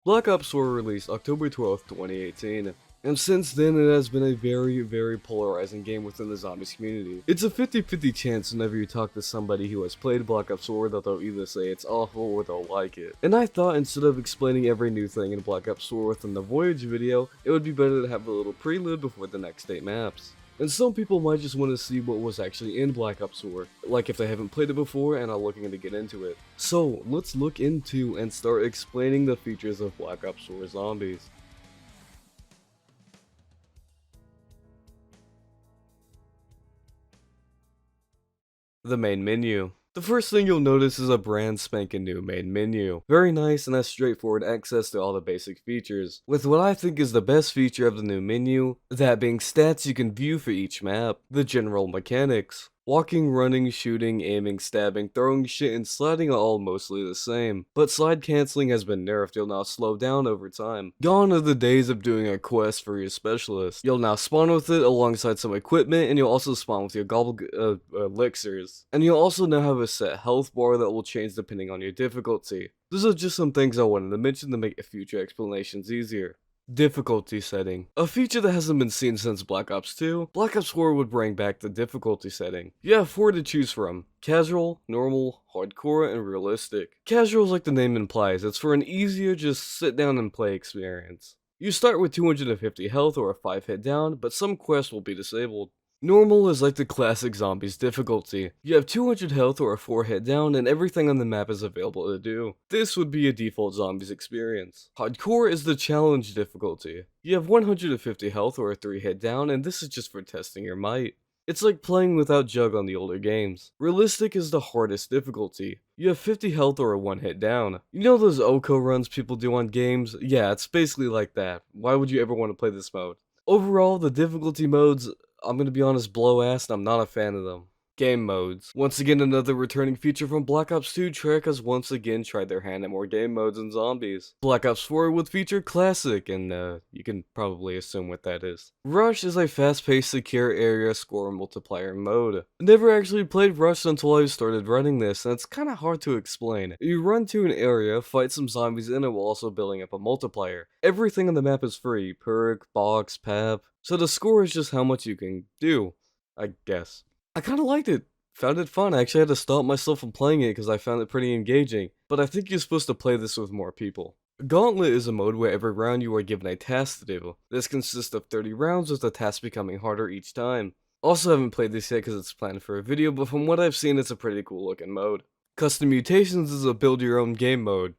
Black Ops 4 released October 12th, 2018, and since then it has been a very polarizing game within the zombies community. It's a 50-50 chance whenever you talk to somebody who has played Black Ops 4 that they'll either say it's awful or they'll like it. And I thought instead of explaining every new thing in Black Ops 4 within the Voyage video, it would be better to have a little prelude before the next 8 maps. And some people might just want to see what was actually in Black Ops 4, like if they haven't played it before and are looking to get into it. So, let's look into and start explaining the features of Black Ops 4 Zombies. The main menu. The first thing you'll notice is a brand spanking new main menu. Very nice and has straightforward access to all the basic features, with what I think is the best feature of the new menu, that being stats you can view for each map, the general mechanics. Walking, running, shooting, aiming, stabbing, throwing shit, and sliding are all mostly the same, but slide cancelling has been nerfed. You'll now slow down over time. Gone are the days of doing a quest for your specialist. You'll now spawn with it alongside some equipment, and you'll also spawn with your Elixirs. And you'll also now have a set health bar that will change depending on your difficulty. Those are just some things I wanted to mention to make future explanations easier. Difficulty setting. A feature that hasn't been seen since Black Ops 2, Black Ops 4 would bring back the difficulty setting. You have 4 to choose from: casual, normal, hardcore, and realistic. Casual is like the name implies, it's for an easier just sit down and play experience. You start with 250 health or a 5 hit down, but some quests will be disabled. Normal is like the classic zombies difficulty. You have 200 health or a 4 hit down and everything on the map is available to do. This would be a default zombies experience. Hardcore is the challenge difficulty. You have 150 health or a 3 hit down and this is just for testing your might. It's like playing without Jug on the older games. Realistic is the hardest difficulty. You have 50 health or a 1 hit down. You know those OCO runs people do on games? Yeah, it's basically like that. Why would you ever want to play this mode? Overall, the difficulty modes, I'm gonna be honest, blow ass, and I'm not a fan of them. Game modes. Once again, another returning feature from Black Ops 2. Treyarch has once again tried their hand at more game modes and zombies. Black Ops 4 would feature Classic, and you can probably assume what that is. Rush is a fast-paced, secure area score multiplayer mode. I never actually played Rush until I started running this, and it's kinda hard to explain. You run to an area, fight some zombies, and it will also building up a multiplier. Everything on the map is free: perk, box, pap. So the score is just how much you can do, I guess. I kinda liked it. Found it fun. I actually had to stop myself from playing it because I found it pretty engaging. But I think you're supposed to play this with more people. Gauntlet is a mode where every round you are given a task to do. This consists of 30 rounds with the task becoming harder each time. Also haven't played this yet because it's planned for a video, but from what I've seen it's a pretty cool looking mode. Custom Mutations is a build your own game mode.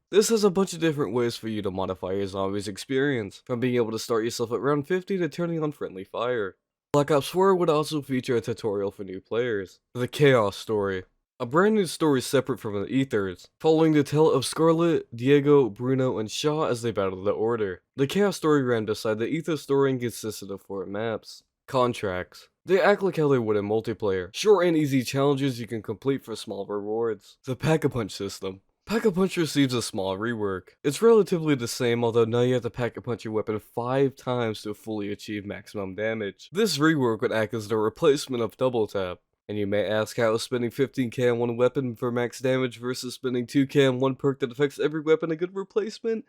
This has a bunch of different ways for you to modify your zombies experience, from being able to start yourself at round 50 to turning on friendly fire. Black Ops 4 would also feature a tutorial for new players. The Chaos Story. A brand new story separate from the Ethers, following the tale of Scarlet, Diego, Bruno, and Shaw as they battle the Order. The Chaos Story ran beside the Ether story and consisted of 4 maps. Contracts. They act like how they would in multiplayer. Short and easy challenges you can complete for small rewards. The Pack-a-Punch system. Pack-a-Punch receives a small rework. It's relatively the same, although now you have to Pack-a-Punch your weapon 5 times to fully achieve maximum damage. This rework would act as the replacement of Double Tap. And you may ask how is spending 15k on one weapon for max damage versus spending 2k on one perk that affects every weapon a good replacement?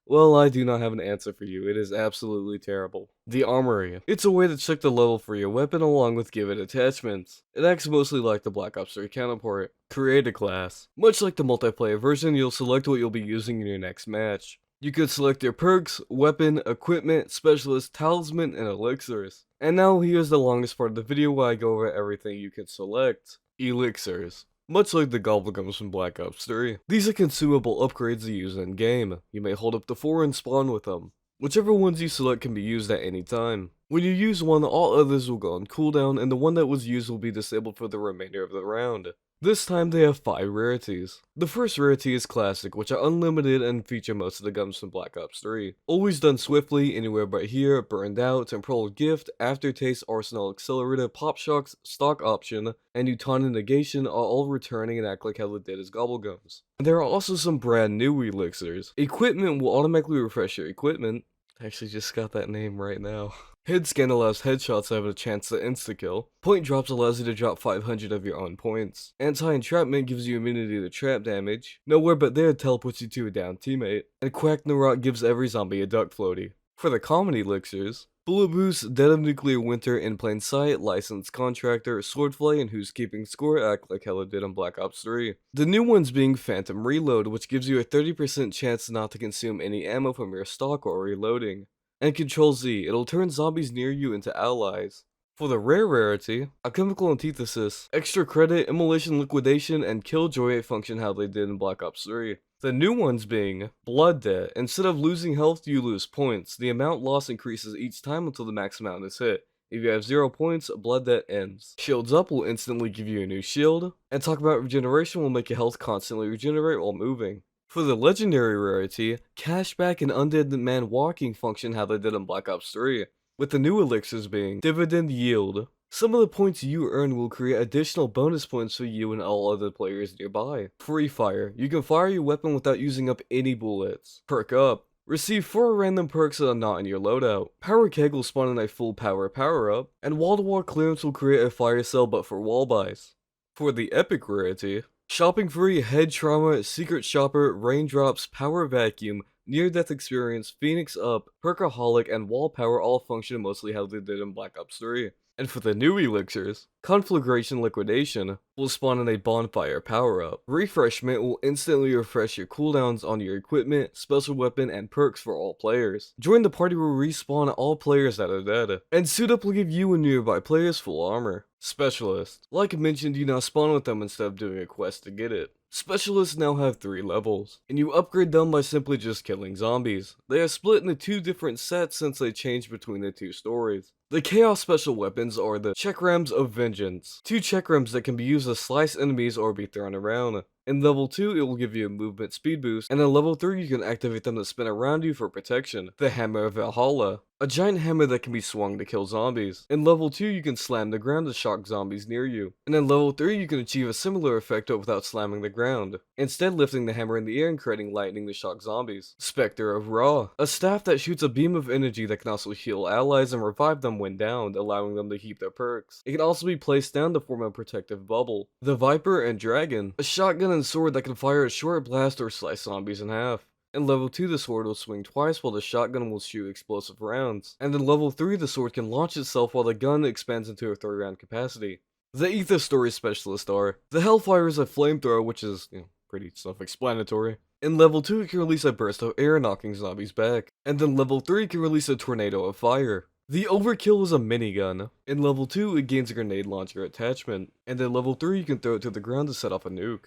Well, I do not have an answer for you. It is absolutely terrible. The Armory. It's a way to check the level for your weapon along with give it attachments. It acts mostly like the Black Ops 3 counterpart. Create a class. Much like the multiplayer version, you'll select what you'll be using in your next match. You could select your perks, weapon, equipment, specialist, talisman, and elixirs. And now here's the longest part of the video where I go over everything you can select. Elixirs. Much like the gobblegums from Black Ops 3, these are consumable upgrades you use in-game. You may hold up to 4 and spawn with them. Whichever ones you select can be used at any time. When you use one, all others will go on cooldown, and the one that was used will be disabled for the remainder of the round. This time they have 5 rarities. The first rarity is Classic, which are unlimited and feature most of the guns from Black Ops 3. Always done swiftly, anywhere but here, Burned Out, Temporal Gift, Aftertaste, Arsenal Accelerator, Pop Shocks, Stock Option, and Utana Negation are all returning and act like how they did as Gobblegums. There are also some brand new elixirs. Equipment will automatically refresh your equipment. I actually just got that name right now. Head scan allows headshots to have a chance to insta-kill. Point drops allows you to drop 500 of your own points. Anti-entrapment gives you immunity to trap damage. Nowhere But There teleports you to a down teammate. And Quack No Rock gives every zombie a duck floaty. For the common elixirs, Bullet Boost, Dead of Nuclear Winter, In Plain Sight, Licensed Contractor, Swordflay, and Who's Keeping Score act like hella did on Black Ops 3. The new ones being Phantom Reload, which gives you a 30% chance not to consume any ammo from your stock while reloading. And Control Z, it'll turn zombies near you into allies. For the rare rarity, Alchemical Antithesis, Extra Credit, Immolation Liquidation, and Killjoy function how they did in Black Ops 3. The new ones being Blood Debt. Instead of losing health, you lose points. The amount lost increases each time until the max amount is hit. If you have 0 points, Blood Debt ends. Shields Up will instantly give you a new shield, and Talk About Regeneration will make your health constantly regenerate while moving. For the legendary rarity, Cashback and Undead Man Walking function how they did in Black Ops 3, with the new elixirs being Dividend Yield. Some of the points you earn will create additional bonus points for you and all other players nearby. Free Fire, you can fire your weapon without using up any bullets. Perk Up, receive 4 random perks that are not in your loadout. Power Keg will spawn in a full power power-up, and wall-to-wall clearance will create a fire cell but for wall buys. For the epic rarity, Shopping Free, Head Trauma, Secret Shopper, Raindrops, Power Vacuum, Near-Death Experience, Phoenix Up, Perkaholic, and Wall Power all function mostly how they did in Black Ops 3. And for the new elixirs, Conflagration Liquidation will spawn in a bonfire power-up. Refreshment will instantly refresh your cooldowns on your equipment, special weapon, and perks for all players. Join the party will respawn all players that are dead. And Suit Up will give you and nearby players full armor. Specialist. Like mentioned, you now spawn with them instead of doing a quest to get it. Specialists now have 3 levels, and you upgrade them by simply just killing zombies. They are split into 2 different sets since they change between the 2 stories. The Chaos Special Weapons are the Chekrams of Vengeance, 2 Chekrams that can be used to slice enemies or be thrown around. In level 2, it will give you a movement speed boost, and in level 3, you can activate them to spin around you for protection. The Hammer of Valhalla, a giant hammer that can be swung to kill zombies. In level 2, you can slam the ground to shock zombies near you. And in level 3, you can achieve a similar effect but without slamming the ground, instead lifting the hammer in the air and creating lightning to shock zombies. Spectre of Ra, a staff that shoots a beam of energy that can also heal allies and revive them when downed, allowing them to keep their perks. It can also be placed down to form a protective bubble. The Viper and Dragon, a shotgun and sword that can fire a short blast or slice zombies in half. In level 2, the sword will swing twice while the shotgun will shoot explosive rounds. And in level 3, the sword can launch itself while the gun expands into a 3-round capacity. The Ether Story Specialist are, the Hellfire is a flamethrower, which is, pretty self-explanatory. In level 2, it can release a burst of air knocking zombies back. And in level 3, it can release a tornado of fire. The Overkill is a minigun. In level 2, it gains a grenade launcher attachment. And in level 3, you can throw it to the ground to set off a nuke.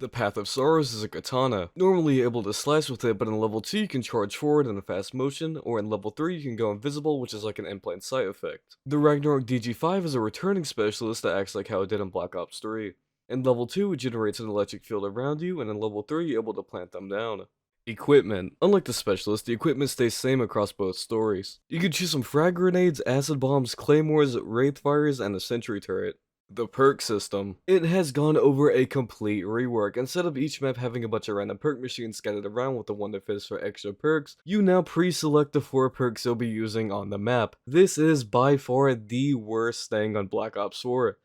The Path of Sorrows is a katana, normally able to slice with it, but in level 2 you can charge forward in a fast motion, or in level 3 you can go invisible, which is like an in-plain sight effect. The Ragnarok DG5 is a returning specialist that acts like how it did in Black Ops 3. In level 2 it generates an electric field around you, and in level 3 you're able to plant them down. Equipment. Unlike the specialist, the equipment stays same across both stories. You can choose some frag grenades, acid bombs, claymores, wraith fires, and a sentry turret. The Perk System. It has gone over a complete rework. Instead of each map having a bunch of random perk machines scattered around with the one that fits for extra perks, you now pre-select the 4 perks you'll be using on the map. This is by far the worst thing on Black Ops 4.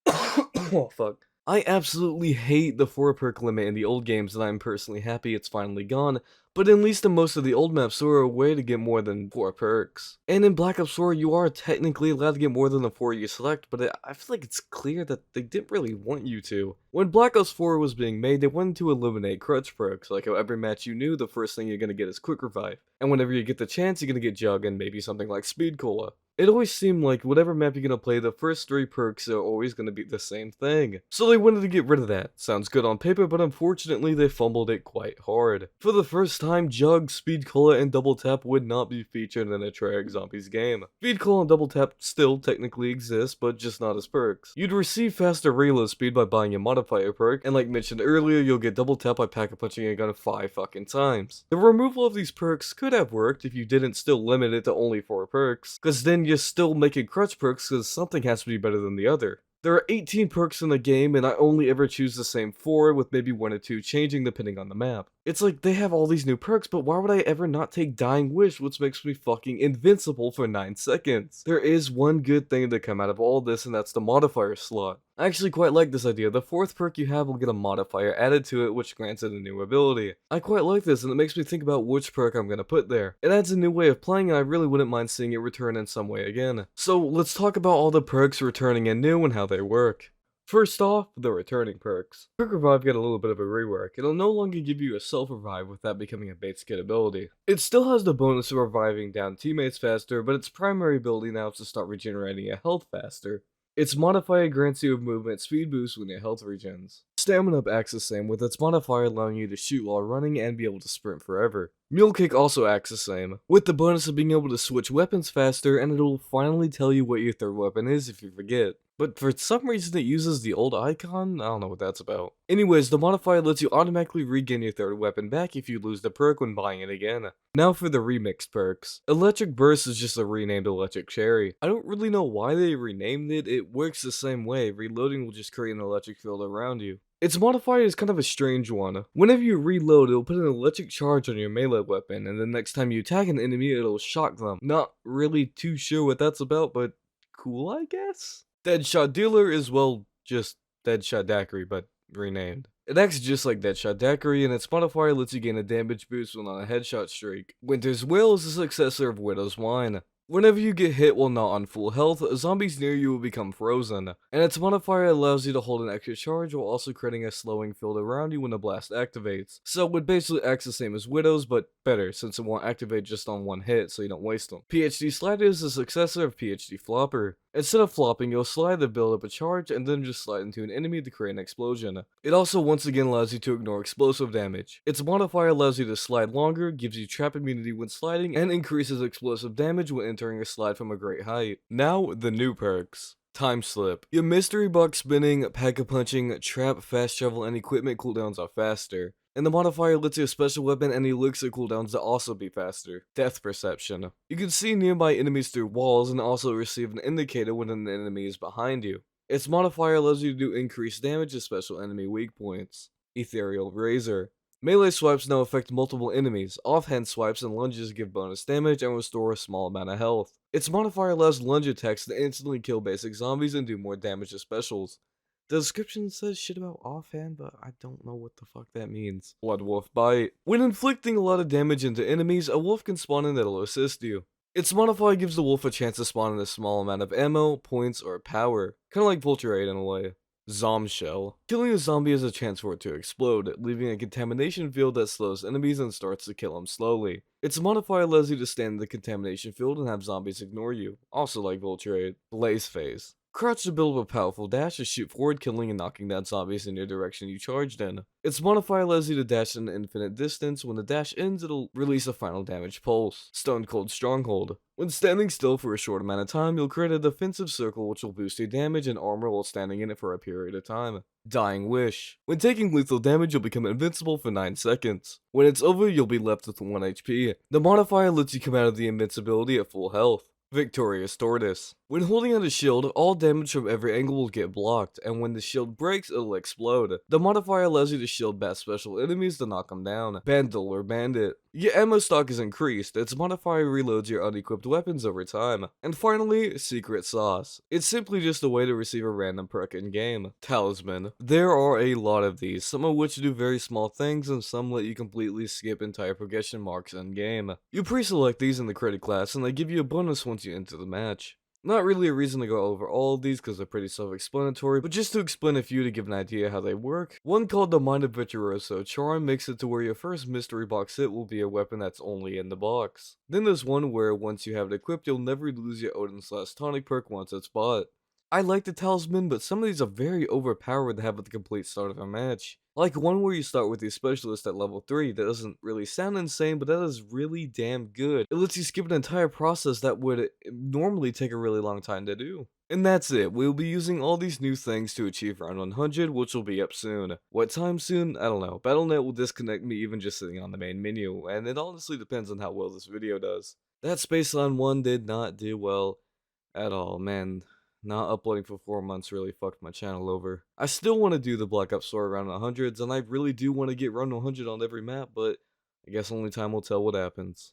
Oh fuck. I absolutely hate the 4 perk limit in the old games, and I'm personally happy it's finally gone, but at least in most of the old maps there were a way to get more than 4 perks. And in Black Ops 4 you are technically allowed to get more than the 4 you select, but I feel like it's clear that they didn't really want you to. When Black Ops 4 was being made, they wanted to eliminate crutch perks, like how every match you knew the first thing you're gonna get is Quick Revive, and whenever you get the chance you're gonna get Jug and maybe something like Speed Cola. It always seemed like whatever map you're gonna play, the first 3 perks are always gonna be the same thing. So they wanted to get rid of that. Sounds good on paper, but unfortunately they fumbled it quite hard. For the first time, Jug, Speed Cola, and Double Tap would not be featured in a Treyarch Zombies game. Speed Cola and Double Tap still technically exist, but just not as perks. You'd receive faster reload speed by buying a modifier perk, and like mentioned earlier, you'll get Double Tap by pack-a-punching a gun 5 fucking times. The removal of these perks could have worked if you didn't still limit it to only 4 perks, cause then you're still making crutch perks cause something has to be better than the other. There are 18 perks in the game, and I only ever choose the same 4, with maybe 1 or 2 changing depending on the map. It's like, they have all these new perks, but why would I ever not take Dying Wish, which makes me fucking invincible for 9 seconds? There is one good thing to come out of all this, and that's the modifier slot. I actually quite like this idea. The 4th perk you have will get a modifier added to it, which grants it a new ability. I quite like this, and it makes me think about which perk I'm gonna put there. It adds a new way of playing, and I really wouldn't mind seeing it return in some way again. So let's talk about all the perks returning and new and how they work. First off, the returning perks. Perk Revive got a little bit of a rework. It'll no longer give you a self-revive with that becoming a base kit ability. It still has the bonus of reviving down teammates faster, but its primary ability now is to start regenerating your health faster. Its modifier grants you a movement speed boost when your health regens. Stamina Up acts the same, with its modifier allowing you to shoot while running and be able to sprint forever. Mule Kick also acts the same, with the bonus of being able to switch weapons faster, and it'll finally tell you what your third weapon is if you forget. But for some reason it uses the old icon? I don't know what that's about. Anyways, the modifier lets you automatically regain your third weapon back if you lose the perk when buying it again. Now for the remixed perks. Electric Burst is just a renamed Electric Cherry. I don't really know why they renamed it, it works the same way, reloading will just create an electric field around you. Its modifier is kind of a strange one. Whenever you reload, it'll put an electric charge on your melee weapon, and the next time you attack an enemy, it'll shock them. Not really too sure what that's about, but cool, I guess? Deadshot Dealer is, well, just Deadshot Daiquiri, but renamed. It acts just like Deadshot Daiquiri, and its modifier lets you gain a damage boost when on a headshot streak. Winter's Wail is the successor of Widow's Wine. Whenever you get hit while not on full health, zombies near you will become frozen, and its modifier allows you to hold an extra charge while also creating a slowing field around you when the blast activates. So it basically acts the same as Widow's, but better, since it won't activate just on one hit, so you don't waste them. PhD Slider is the successor of PhD Flopper. Instead of flopping, you'll slide to build up a charge, and then just slide into an enemy to create an explosion. It also once again allows you to ignore explosive damage. Its modifier allows you to slide longer, gives you trap immunity when sliding, and increases explosive damage when entering a slide from a great height. Now, the new perks. Time Slip. Your mystery box spinning, pack-a-punching, trap, fast travel, and equipment cooldowns are faster. And the modifier lets your special weapon and elixir cooldowns to also be faster. Depth Perception. You can see nearby enemies through walls and also receive an indicator when an enemy is behind you. Its modifier allows you to do increased damage to special enemy weak points. Ethereal Razor. Melee swipes now affect multiple enemies. Offhand swipes and lunges give bonus damage and restore a small amount of health. Its modifier allows lunge attacks to instantly kill basic zombies and do more damage to specials. The description says shit about offhand, but I don't know what the fuck that means. Blood Wolf Bite. When inflicting a lot of damage into enemies, a wolf can spawn in that'll assist you. Its modifier gives the wolf a chance to spawn in a small amount of ammo, points, or power. Kinda like Vulture 8 in a way. Zombshell. Killing a zombie has a chance for it to explode, leaving a contamination field that slows enemies and starts to kill them slowly. Its modifier allows you to stand in the contamination field and have zombies ignore you, also like Vulture 8. Blaze Phase. Crouch to build up a powerful dash to shoot forward, killing and knocking down zombies in your direction you charged in. Its modifier allows you to dash an infinite distance. When the dash ends, it'll release a final damage pulse. Stone Cold Stronghold. When standing still for a short amount of time, you'll create a defensive circle which will boost your damage and armor while standing in it for a period of time. Dying Wish. When taking lethal damage, you'll become invincible for 9 seconds. When it's over, you'll be left with 1 HP. The modifier lets you come out of the invincibility at full health. Victorious Tortoise. When holding out a shield, all damage from every angle will get blocked, and when the shield breaks, it'll explode. The modifier allows you to shield bash special enemies to knock them down. Bandle or Bandit. Your ammo stock is increased, its modifier reloads your unequipped weapons over time. And finally, Secret Sauce. It's simply just a way to receive a random perk in-game. Talisman. There are a lot of these, some of which do very small things, and some let you completely skip entire progression marks in-game. You pre-select these in the credit class, and they give you a bonus once you enter the match. Not really a reason to go over all of these because they're pretty self-explanatory, but just to explain a few to give an idea how they work. One called the Mind of Virtuoso Charm makes it to where your first mystery box hit will be a weapon that's only in the box. Then there's one where once you have it equipped, you'll never lose your Odin/Tonic perk once it's bought. I like the Talisman, but some of these are very overpowered to have at the complete start of a match. Like one where you start with your specialist at level 3 that doesn't really sound insane, but that is really damn good. It lets you skip an entire process that would normally take a really long time to do. And that's it, we'll be using all these new things to achieve round 100, which will be up soon. What time soon? I don't know. Battle.net will disconnect me even just sitting on the main menu, and it honestly depends on how well this video does. That Spaceline 1 did not do well at all, man. Not uploading for 4 months really fucked my channel over. I still want to do the Black Ops story around 100s, and I really do want to get run 100 on every map, but I guess only time will tell what happens.